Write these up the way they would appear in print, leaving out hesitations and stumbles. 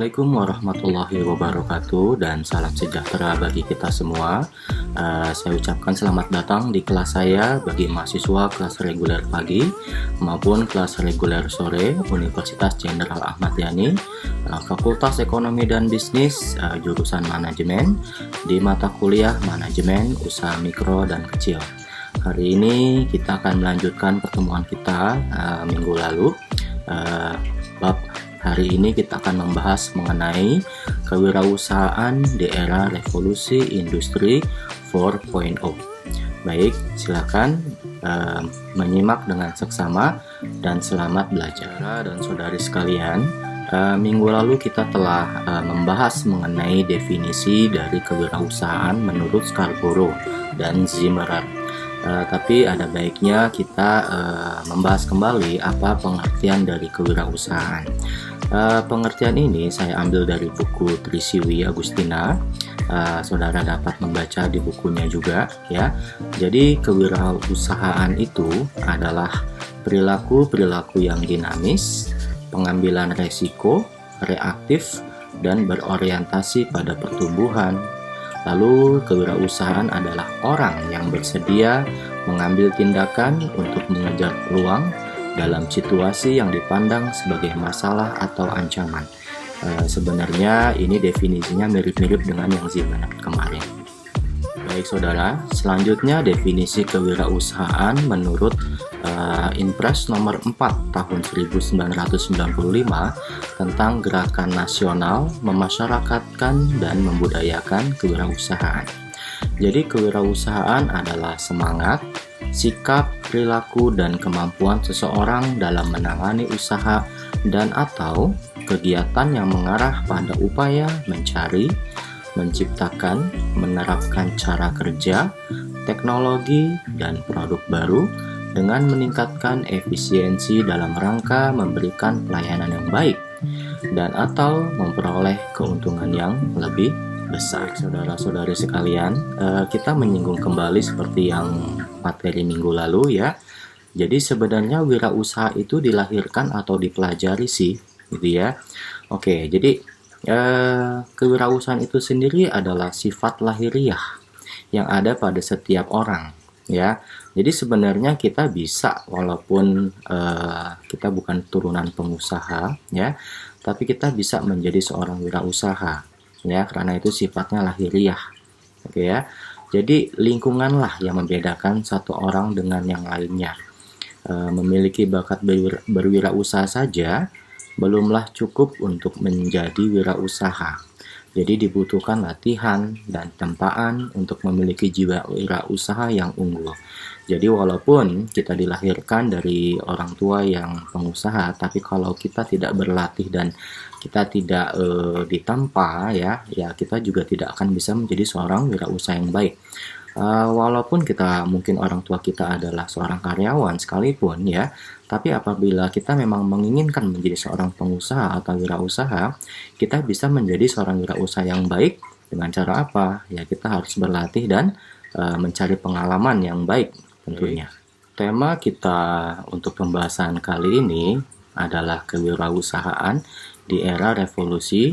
Assalamualaikum warahmatullahi wabarakatuh dan salam sejahtera bagi kita semua. Saya ucapkan selamat datang di kelas saya bagi mahasiswa kelas reguler pagi maupun kelas reguler sore Universitas Jenderal Ahmad Yani, Fakultas Ekonomi dan Bisnis, jurusan manajemen di mata kuliah manajemen usaha mikro dan kecil. Hari ini kita akan melanjutkan pertemuan kita minggu lalu. Hari ini kita akan membahas mengenai kewirausahaan di era revolusi industri 4.0. Baik, silakan menyimak dengan seksama dan selamat belajar. Dan saudari sekalian, minggu lalu kita telah membahas mengenai definisi dari kewirausahaan menurut Scarborough dan Zimmerer. Tapi ada baiknya kita membahas kembali apa pengertian dari kewirausahaan. Pengertian ini saya ambil dari buku Trisiwi Agustina. Saudara dapat membaca di bukunya juga ya. Jadi kewirausahaan itu adalah perilaku-perilaku yang dinamis, pengambilan resiko, reaktif, dan berorientasi pada pertumbuhan. Lalu kewirausahaan adalah orang yang bersedia mengambil tindakan untuk mengejar peluang dalam situasi yang dipandang sebagai masalah atau ancaman. Sebenarnya ini definisinya mirip-mirip dengan yang Zimmerer kemarin. Baik saudara, selanjutnya definisi kewirausahaan menurut Inpres nomor 4 tahun 1995 tentang gerakan nasional memasyarakatkan dan membudayakan kewirausahaan. Jadi kewirausahaan adalah semangat, sikap, perilaku, dan kemampuan seseorang dalam menangani usaha dan atau kegiatan yang mengarah pada upaya mencari, menciptakan, menerapkan cara kerja, teknologi, dan produk baru dengan meningkatkan efisiensi dalam rangka memberikan pelayanan yang baik dan atau memperoleh keuntungan yang lebih besar. Saudara-saudari sekalian, kita menyinggung kembali seperti yang materi minggu lalu ya. Jadi sebenarnya wirausaha itu dilahirkan atau dipelajari sih, gitu ya. Oke, jadi kewirausahaan itu sendiri adalah sifat lahiriah yang ada pada setiap orang, ya. Jadi sebenarnya kita bisa, walaupun kita bukan turunan pengusaha, ya, tapi kita bisa menjadi seorang wirausaha, ya, karena itu sifatnya lahiriah, oke ya. Jadi lingkunganlah yang membedakan satu orang dengan yang lainnya. Memiliki bakat berwirausaha saja belumlah cukup untuk menjadi wirausaha. Jadi dibutuhkan latihan dan tempaan untuk memiliki jiwa wirausaha yang unggul. Jadi walaupun kita dilahirkan dari orang tua yang pengusaha, tapi kalau kita tidak berlatih dan kita tidak ditempa ya kita juga tidak akan bisa menjadi seorang wirausaha yang baik. Walaupun kita mungkin orang tua kita adalah seorang karyawan sekalipun ya, tapi apabila kita memang menginginkan menjadi seorang pengusaha atau wirausaha, kita bisa menjadi seorang wirausaha yang baik dengan cara apa? Ya kita harus berlatih dan mencari pengalaman yang baik tentunya. Tema kita untuk pembahasan kali ini adalah kewirausahaan di era revolusi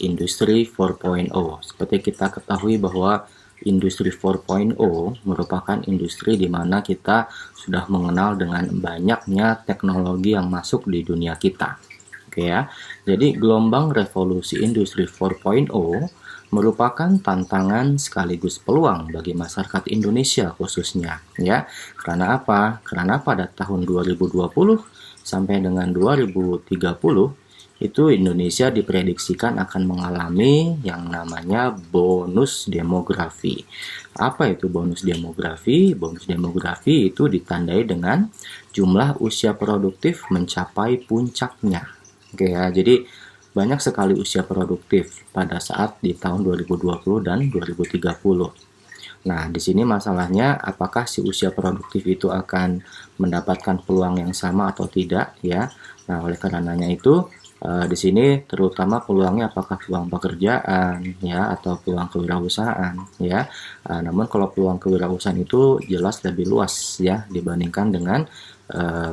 industri 4.0. Seperti kita ketahui bahwa industri 4.0 merupakan industri di mana kita sudah mengenal dengan banyaknya teknologi yang masuk di dunia kita. Oke ya. Jadi gelombang revolusi industri 4.0 merupakan tantangan sekaligus peluang bagi masyarakat Indonesia khususnya ya. Karena apa? Karena pada tahun 2020 sampai dengan 2030 itu Indonesia diprediksikan akan mengalami yang namanya bonus demografi. Apa itu bonus demografi? Bonus demografi itu ditandai dengan jumlah usia produktif mencapai puncaknya. Oke ya, jadi banyak sekali usia produktif pada saat di tahun 2020 dan 2030. Nah, di sini masalahnya apakah si usia produktif itu akan mendapatkan peluang yang sama atau tidak ya. Nah, oleh karenanya itu di sini terutama peluangnya apakah peluang pekerjaan ya atau peluang kewirausahaan ya. Namun kalau peluang kewirausahaan itu jelas lebih luas ya dibandingkan dengan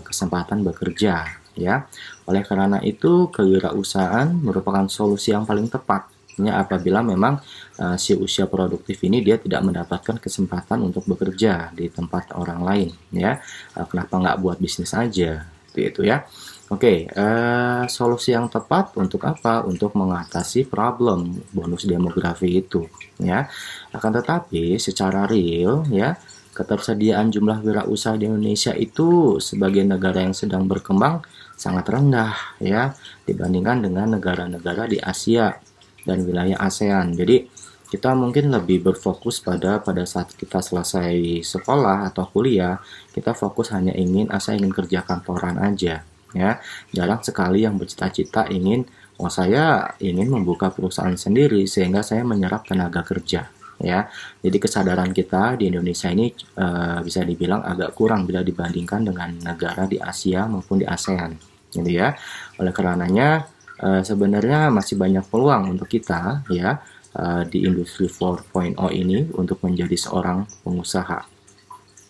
kesempatan bekerja ya. Oleh karena itu, kewirausahaan merupakan solusi yang paling tepat ya apabila memang si usia produktif ini dia tidak mendapatkan kesempatan untuk bekerja di tempat orang lain ya. Kenapa nggak buat bisnis aja gitu ya. Oke, solusi yang tepat untuk apa? Untuk mengatasi problem bonus demografi itu ya. Akan tetapi secara real ya, ketersediaan jumlah wirausaha di Indonesia itu sebagai negara yang sedang berkembang sangat rendah ya dibandingkan dengan negara-negara di Asia dan wilayah ASEAN. Jadi kita mungkin lebih berfokus pada saat kita selesai sekolah atau kuliah, kita fokus hanya saya ingin kerja kantoran aja ya. Jarang sekali yang bercita-cita ingin saya ingin membuka perusahaan sendiri sehingga saya menyerap tenaga kerja ya. Jadi kesadaran kita di Indonesia ini bisa dibilang agak kurang bila dibandingkan dengan negara di Asia maupun di ASEAN gitu ya. Oleh karenanya sebenarnya masih banyak peluang untuk kita ya di industri 4.0 ini untuk menjadi seorang pengusaha.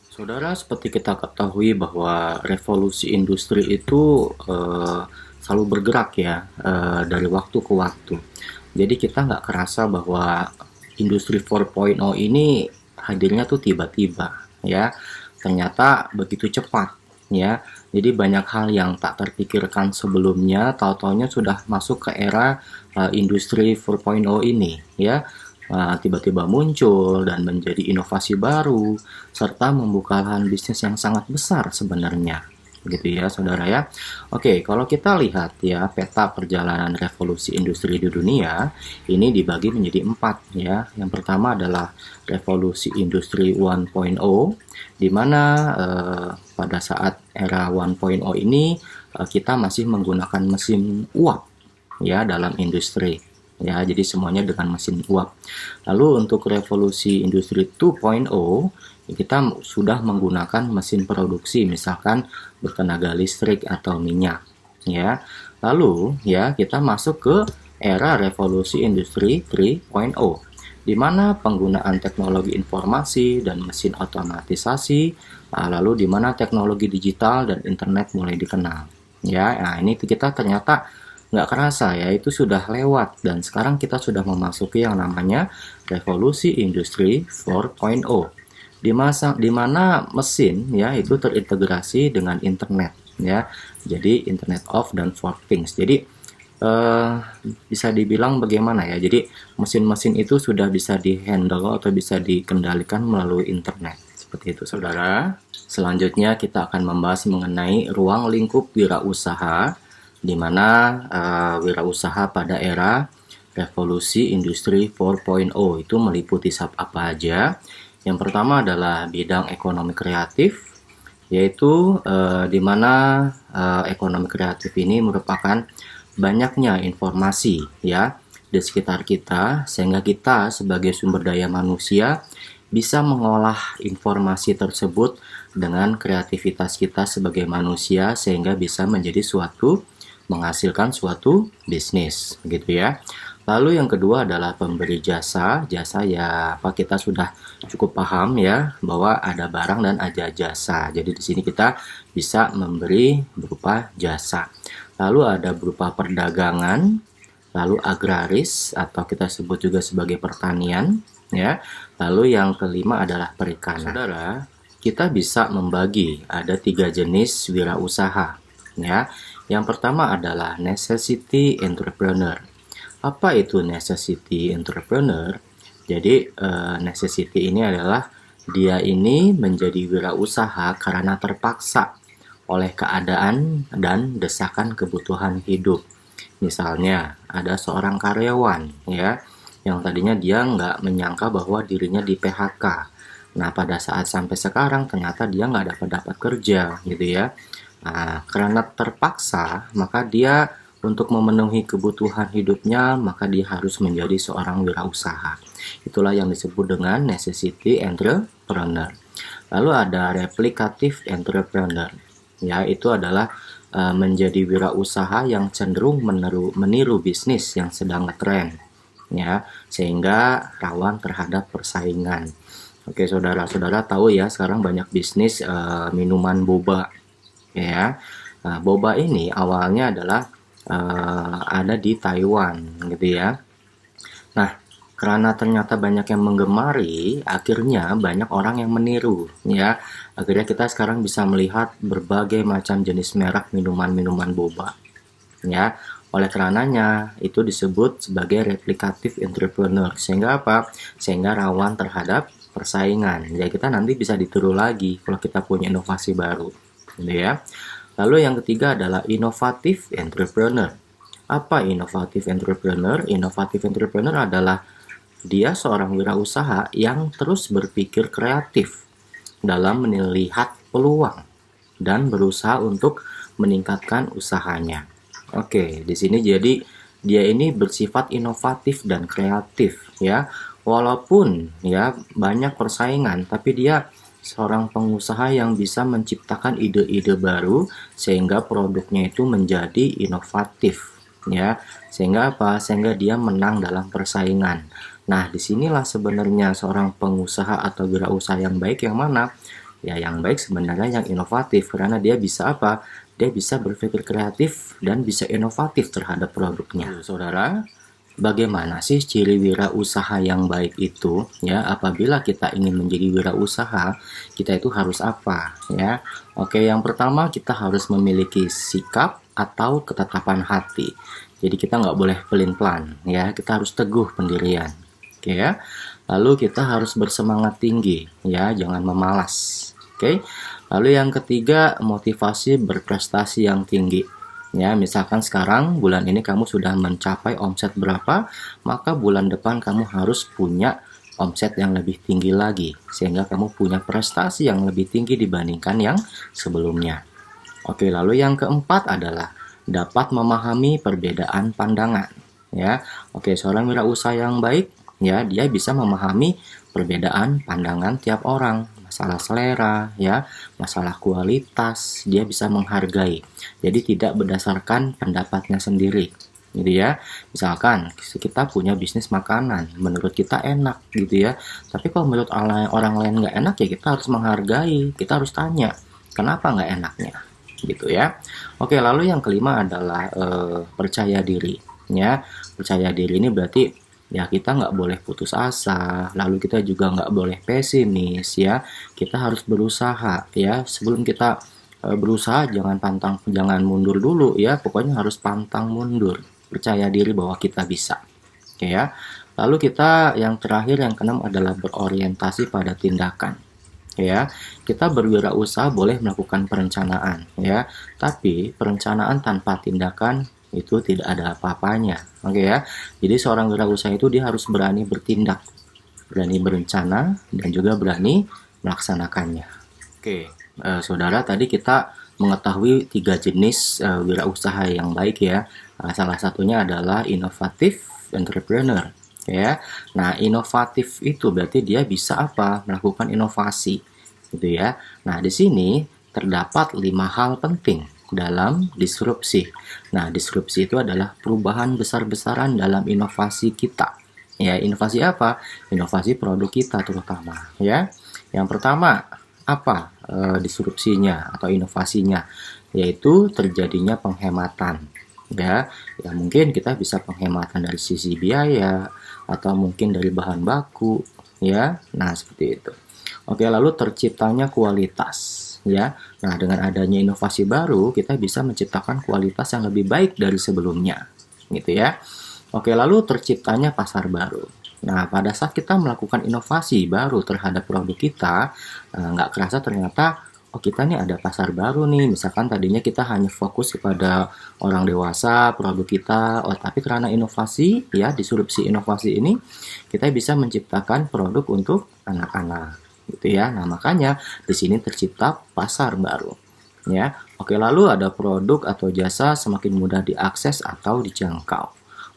Saudara, seperti kita ketahui bahwa revolusi industri itu selalu bergerak ya dari waktu ke waktu. Jadi kita nggak kerasa bahwa industri 4.0 ini hadirnya tuh tiba-tiba ya. Ternyata begitu cepat ya. Jadi banyak hal yang tak terpikirkan sebelumnya, tahu-taunya sudah masuk ke era industri 4.0 ini, ya. Tiba-tiba muncul dan menjadi inovasi baru, serta membuka lahan bisnis yang sangat besar sebenarnya, gitu ya, saudara ya. Oke, kalau kita lihat ya peta perjalanan revolusi industri di dunia, ini dibagi menjadi 4 ya. Yang pertama adalah revolusi industri 1.0, di mana pada saat era 1.0 ini kita masih menggunakan mesin uap ya dalam industri ya, jadi semuanya dengan mesin uap. Lalu untuk revolusi industri 2.0 kita sudah menggunakan mesin produksi misalkan bertenaga listrik atau minyak ya. Lalu ya kita masuk ke era revolusi industri 3.0 di mana penggunaan teknologi informasi dan mesin otomatisasi, lalu di mana teknologi digital dan internet mulai dikenal. Ya, nah ini kita ternyata nggak kerasa ya, itu sudah lewat dan sekarang kita sudah memasuki yang namanya revolusi industri 4.0 di mana mesin ya itu terintegrasi dengan internet ya, jadi Internet of dan for things. Jadi bisa dibilang bagaimana ya, jadi mesin-mesin itu sudah bisa dihandle atau bisa dikendalikan melalui internet seperti itu, saudara. Selanjutnya kita akan membahas mengenai ruang lingkup wirausaha, di mana wirausaha pada era revolusi industri 4.0 itu meliputi apa aja. Yang pertama adalah bidang ekonomi kreatif, yaitu di mana ekonomi kreatif ini merupakan banyaknya informasi ya di sekitar kita, sehingga kita sebagai sumber daya manusia bisa mengolah informasi tersebut dengan kreativitas kita sebagai manusia sehingga bisa menjadi menghasilkan suatu bisnis gitu ya. Lalu yang kedua adalah pemberi jasa. Jasa ya apa, kita sudah cukup paham ya bahwa ada barang dan ada jasa. Jadi di sini kita bisa memberi berupa jasa. Lalu ada berupa perdagangan, lalu agraris atau kita sebut juga sebagai pertanian ya. Lalu yang kelima adalah perikanan. Saudara, kita bisa membagi ada 3 jenis wirausaha ya. Yang pertama adalah necessity entrepreneur. Apa itu necessity entrepreneur? Jadi necessity ini adalah dia ini menjadi wirausaha karena terpaksa oleh keadaan dan desakan kebutuhan hidup. Misalnya ada seorang karyawan ya yang tadinya dia nggak menyangka bahwa dirinya di PHK. Nah pada saat sampai sekarang ternyata dia nggak dapat kerja gitu ya. Nah, karena terpaksa maka dia untuk memenuhi kebutuhan hidupnya maka dia harus menjadi seorang wirausaha. Itulah yang disebut dengan necessity entrepreneur. Lalu ada replicative entrepreneur. Ya, itu adalah menjadi wirausaha yang cenderung meniru bisnis yang sedang ngetren ya, sehingga rawan terhadap persaingan. Oke, saudara-saudara tahu ya sekarang banyak bisnis minuman boba ya. Nah, boba ini awalnya adalah ada di Taiwan gitu ya. Nah, karena ternyata banyak yang menggemari, akhirnya banyak orang yang meniru ya. Akhirnya kita sekarang bisa melihat berbagai macam jenis merek minuman-minuman boba ya. Oleh karenanya itu disebut sebagai replikatif entrepreneur. Sehingga apa? Sehingga rawan terhadap persaingan. Ya kita nanti bisa ditiru lagi kalau kita punya inovasi baru, gitu ya. Lalu yang ketiga adalah inovatif entrepreneur. Apa inovatif entrepreneur? Inovatif entrepreneur adalah dia seorang wirausaha yang terus berpikir kreatif dalam melihat peluang dan berusaha untuk meningkatkan usahanya. Oke, di sini jadi dia ini bersifat inovatif dan kreatif ya. Walaupun ya banyak persaingan, tapi dia seorang pengusaha yang bisa menciptakan ide-ide baru sehingga produknya itu menjadi inovatif ya. Sehingga apa? Sehingga dia menang dalam persaingan. Nah, disinilah sebenarnya seorang pengusaha atau wirausaha yang baik yang mana? Ya, yang baik sebenarnya yang inovatif karena dia bisa apa? Dia bisa berpikir kreatif dan bisa inovatif terhadap produknya. Saudara, bagaimana sih ciri wirausaha yang baik itu? Ya, apabila kita ingin menjadi wirausaha, kita itu harus apa? Ya, oke, yang pertama kita harus memiliki sikap atau ketetapan hati. Jadi kita nggak boleh pelin-pelan, ya. Kita harus teguh pendirian, oke ya. Lalu kita harus bersemangat tinggi, ya, jangan memalas. Oke. Lalu yang ketiga, motivasi berprestasi yang tinggi. Ya, misalkan sekarang bulan ini kamu sudah mencapai omset berapa, maka bulan depan kamu harus punya omset yang lebih tinggi lagi sehingga kamu punya prestasi yang lebih tinggi dibandingkan yang sebelumnya. Oke, lalu yang keempat adalah dapat memahami perbedaan pandangan. Ya, oke, seorang wirausaha yang baik, ya, dia bisa memahami perbedaan pandangan tiap orang. Masalah selera, ya, masalah kualitas, dia bisa menghargai. Jadi tidak berdasarkan pendapatnya sendiri, gitu ya. Misalkan kita punya bisnis makanan, menurut kita enak, gitu ya. Tapi kalau menurut orang lain nggak enak, ya kita harus menghargai. Kita harus tanya, kenapa nggak enaknya, gitu ya. Oke, lalu yang kelima adalah percaya diri, ya. Percaya diri ini berarti ya kita nggak boleh putus asa, lalu kita juga nggak boleh pesimis ya. Kita harus berusaha ya. Sebelum kita berusaha jangan mundur dulu ya. Pokoknya harus pantang mundur. Percaya diri bahwa kita bisa. Oke ya. Lalu kita yang terakhir yang keenam adalah berorientasi pada tindakan. Ya, kita berwirausaha boleh melakukan perencanaan ya, tapi perencanaan tanpa tindakan itu tidak ada apa-apanya. Oke ya. Jadi seorang wirausaha itu dia harus berani bertindak, berani berencana dan juga berani melaksanakannya. Oke, saudara, tadi kita mengetahui 3 jenis wirausaha yang baik ya. Salah satunya adalah inovatif entrepreneur ya. Nah, inovatif itu berarti dia bisa apa? Melakukan inovasi gitu ya. Nah, di sini terdapat 5 hal penting dalam disrupsi. Nah, disrupsi itu adalah perubahan besar-besaran dalam inovasi kita. Ya, inovasi apa? Inovasi produk kita terutama, ya. Yang pertama, apa disrupsinya atau inovasinya? Yaitu terjadinya penghematan. Ya, ya mungkin kita bisa penghematan dari sisi biaya atau mungkin dari bahan baku, ya. Nah, seperti itu. Oke, lalu terciptanya kualitas. Ya, nah dengan adanya inovasi baru kita bisa menciptakan kualitas yang lebih baik dari sebelumnya, gitu ya. Oke, lalu terciptanya pasar baru. Nah, pada saat kita melakukan inovasi baru terhadap produk kita, nggak kerasa ternyata oh kita nih ada pasar baru nih. Misalkan tadinya kita hanya fokus kepada orang dewasa produk kita, oh tapi karena inovasi ya disrupsi inovasi ini kita bisa menciptakan produk untuk anak-anak. Gitu ya. Nah, makanya di sini tercipta pasar baru. Ya. Oke, lalu ada produk atau jasa semakin mudah diakses atau dijangkau.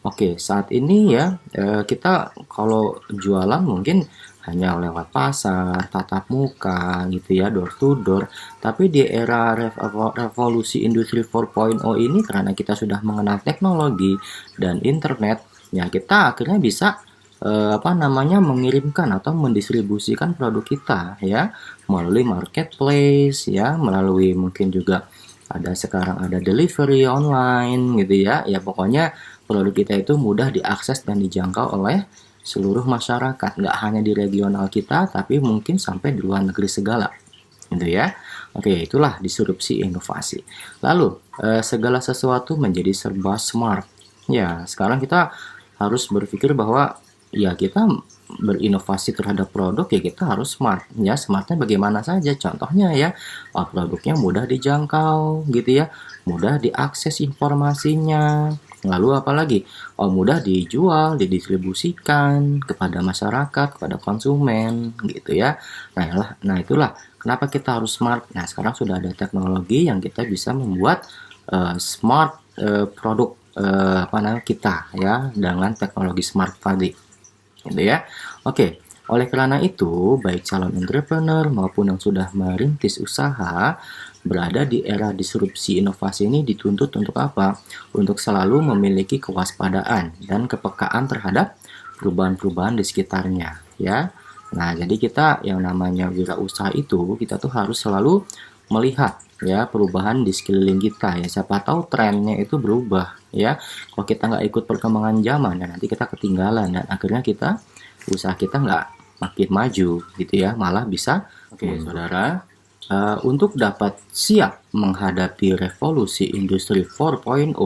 Oke, saat ini ya kita kalau jualan mungkin hanya lewat pasar, tatap muka gitu ya, door to door. Tapi di era revolusi industri 4.0 ini karena kita sudah mengenal teknologi dan internet, ya kita akhirnya bisa mengirimkan atau mendistribusikan produk kita ya melalui marketplace ya, melalui mungkin juga ada sekarang ada delivery online gitu ya. Ya pokoknya produk kita itu mudah diakses dan dijangkau oleh seluruh masyarakat, nggak hanya di regional kita, tapi mungkin sampai di luar negeri segala, gitu ya. Oke, itulah disrupsi inovasi. Lalu, segala sesuatu menjadi serba smart. Ya, sekarang kita harus berpikir bahwa ya kita berinovasi terhadap produk ya kita harus smart ya. Smartnya bagaimana saja, contohnya ya produknya mudah dijangkau gitu ya, mudah diakses informasinya, lalu apalagi mudah dijual, didistribusikan kepada masyarakat, kepada konsumen gitu ya. Nah itulah kenapa kita harus smart. Nah sekarang sudah ada teknologi yang kita bisa membuat smart produk kita ya dengan teknologi smart tadi gitu ya. Oke, oleh karena itu baik calon entrepreneur maupun yang sudah merintis usaha berada di era disrupsi inovasi ini dituntut untuk apa? Untuk selalu memiliki kewaspadaan dan kepekaan terhadap perubahan-perubahan di sekitarnya ya. Nah, jadi kita yang namanya wirausaha itu kita tuh harus selalu melihat ya perubahan di sekeliling kita ya. Siapa tahu trennya itu berubah ya. Kalau kita nggak ikut perkembangan zaman ya nanti kita ketinggalan dan akhirnya usaha kita nggak makin maju gitu ya, malah bisa. Oke, saudara, untuk dapat siap menghadapi revolusi industri 4.0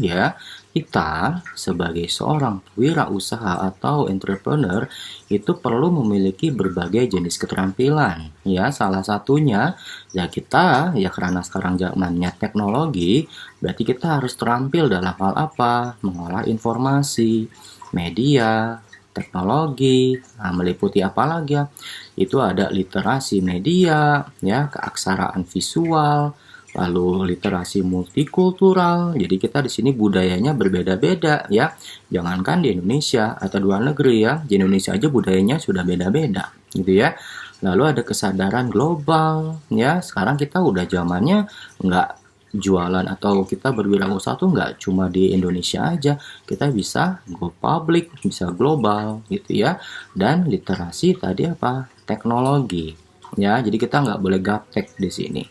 ya, kita sebagai seorang wirausaha atau entrepreneur itu perlu memiliki berbagai jenis keterampilan ya. Salah satunya ya kita ya karena sekarang zamannya teknologi, berarti kita harus terampil dalam hal apa? Mengolah informasi, media, teknologi, meliputi apa lagi ya? Itu ada literasi media, ya, keaksaraan visual, lalu literasi multikultural. Jadi kita di sini budayanya berbeda-beda ya. Jangankan di Indonesia atau luar negeri ya, di Indonesia aja budayanya sudah beda-beda gitu ya. Lalu ada kesadaran global ya. Sekarang kita udah zamannya nggak jualan atau kita berwirausaha tuh nggak cuma di Indonesia aja, kita bisa go public, bisa global gitu ya. Dan literasi tadi apa? Teknologi ya. Jadi kita nggak boleh gaptek di sini.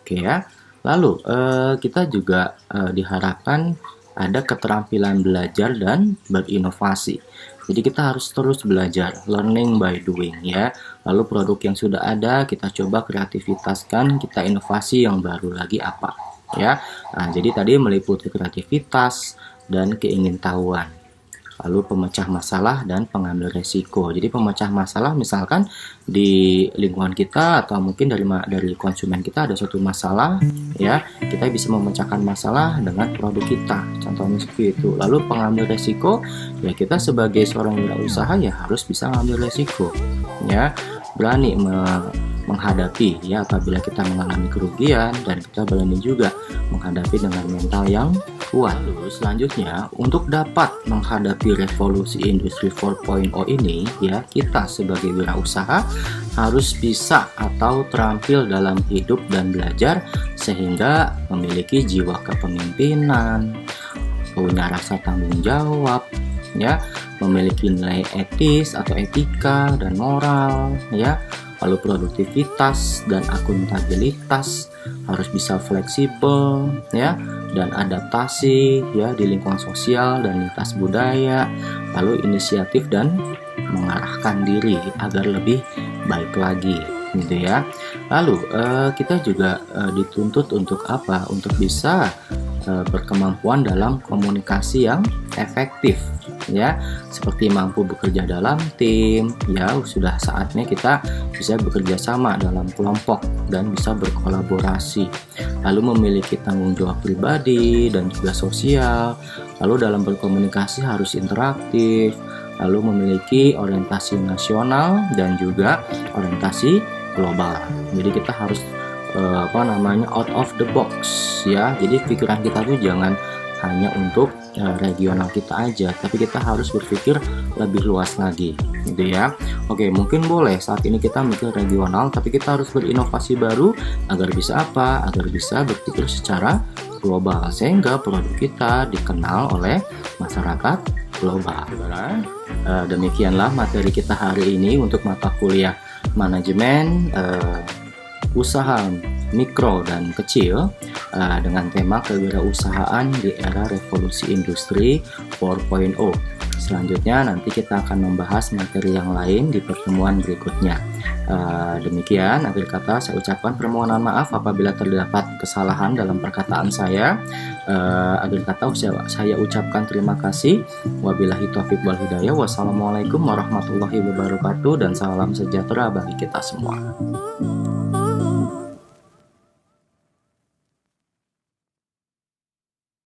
Oke ya. Lalu kita juga diharapkan ada keterampilan belajar dan berinovasi. Jadi kita harus terus belajar, learning by doing ya. Lalu produk yang sudah ada kita coba kreativitaskan, kita inovasi yang baru lagi apa ya. Nah, jadi tadi meliputi kreativitas dan keingintahuan. Lalu pemecah masalah dan pengambil resiko. Jadi pemecah masalah misalkan di lingkungan kita atau mungkin dari konsumen kita ada suatu masalah ya, kita bisa memecahkan masalah dengan produk kita. Contohnya seperti itu. Lalu pengambil resiko ya kita sebagai seorang wirausaha ya harus bisa mengambil resiko ya, berani menghadapi ya apabila kita mengalami kerugian dan kita berani juga menghadapi dengan mental yang kuat. Lalu selanjutnya untuk dapat menghadapi revolusi industri 4.0 ini ya kita sebagai wirausaha harus bisa atau terampil dalam hidup dan belajar sehingga memiliki jiwa kepemimpinan, punya rasa tanggung jawab ya, memiliki nilai etis atau etika dan moral ya. Lalu produktivitas dan akuntabilitas, harus bisa fleksibel ya dan adaptasi ya di lingkungan sosial dan lintas budaya, lalu inisiatif dan mengarahkan diri agar lebih baik lagi gitu ya. Lalu kita juga dituntut untuk apa? Untuk bisa berkemampuan dalam komunikasi yang efektif ya, seperti mampu bekerja dalam tim ya. Sudah saatnya kita bisa bekerja sama dalam kelompok dan bisa berkolaborasi, lalu memiliki tanggung jawab pribadi dan juga sosial, lalu dalam berkomunikasi harus interaktif, lalu memiliki orientasi nasional dan juga orientasi global. Jadi kita harus out of the box ya. Jadi pikiran kita tuh jangan hanya untuk regional kita aja, tapi kita harus berpikir lebih luas lagi gitu ya. Oke, mungkin boleh saat ini kita mikir regional, tapi kita harus berinovasi baru agar bisa apa? Agar bisa berpikir secara global sehingga produk kita dikenal oleh masyarakat global. Demikianlah materi kita hari ini untuk mata kuliah manajemen usaha mikro dan kecil dengan tema kewirausahaan di era revolusi industri 4.0. Selanjutnya nanti kita akan membahas materi yang lain di pertemuan berikutnya. Demikian akhir kata saya ucapkan permohonan maaf apabila terdapat kesalahan dalam perkataan saya. Akhir kata saya ucapkan terima kasih. Wabillahi taufiq wal hidayah. Wassalamualaikum warahmatullahi wabarakatuh dan salam sejahtera bagi kita semua.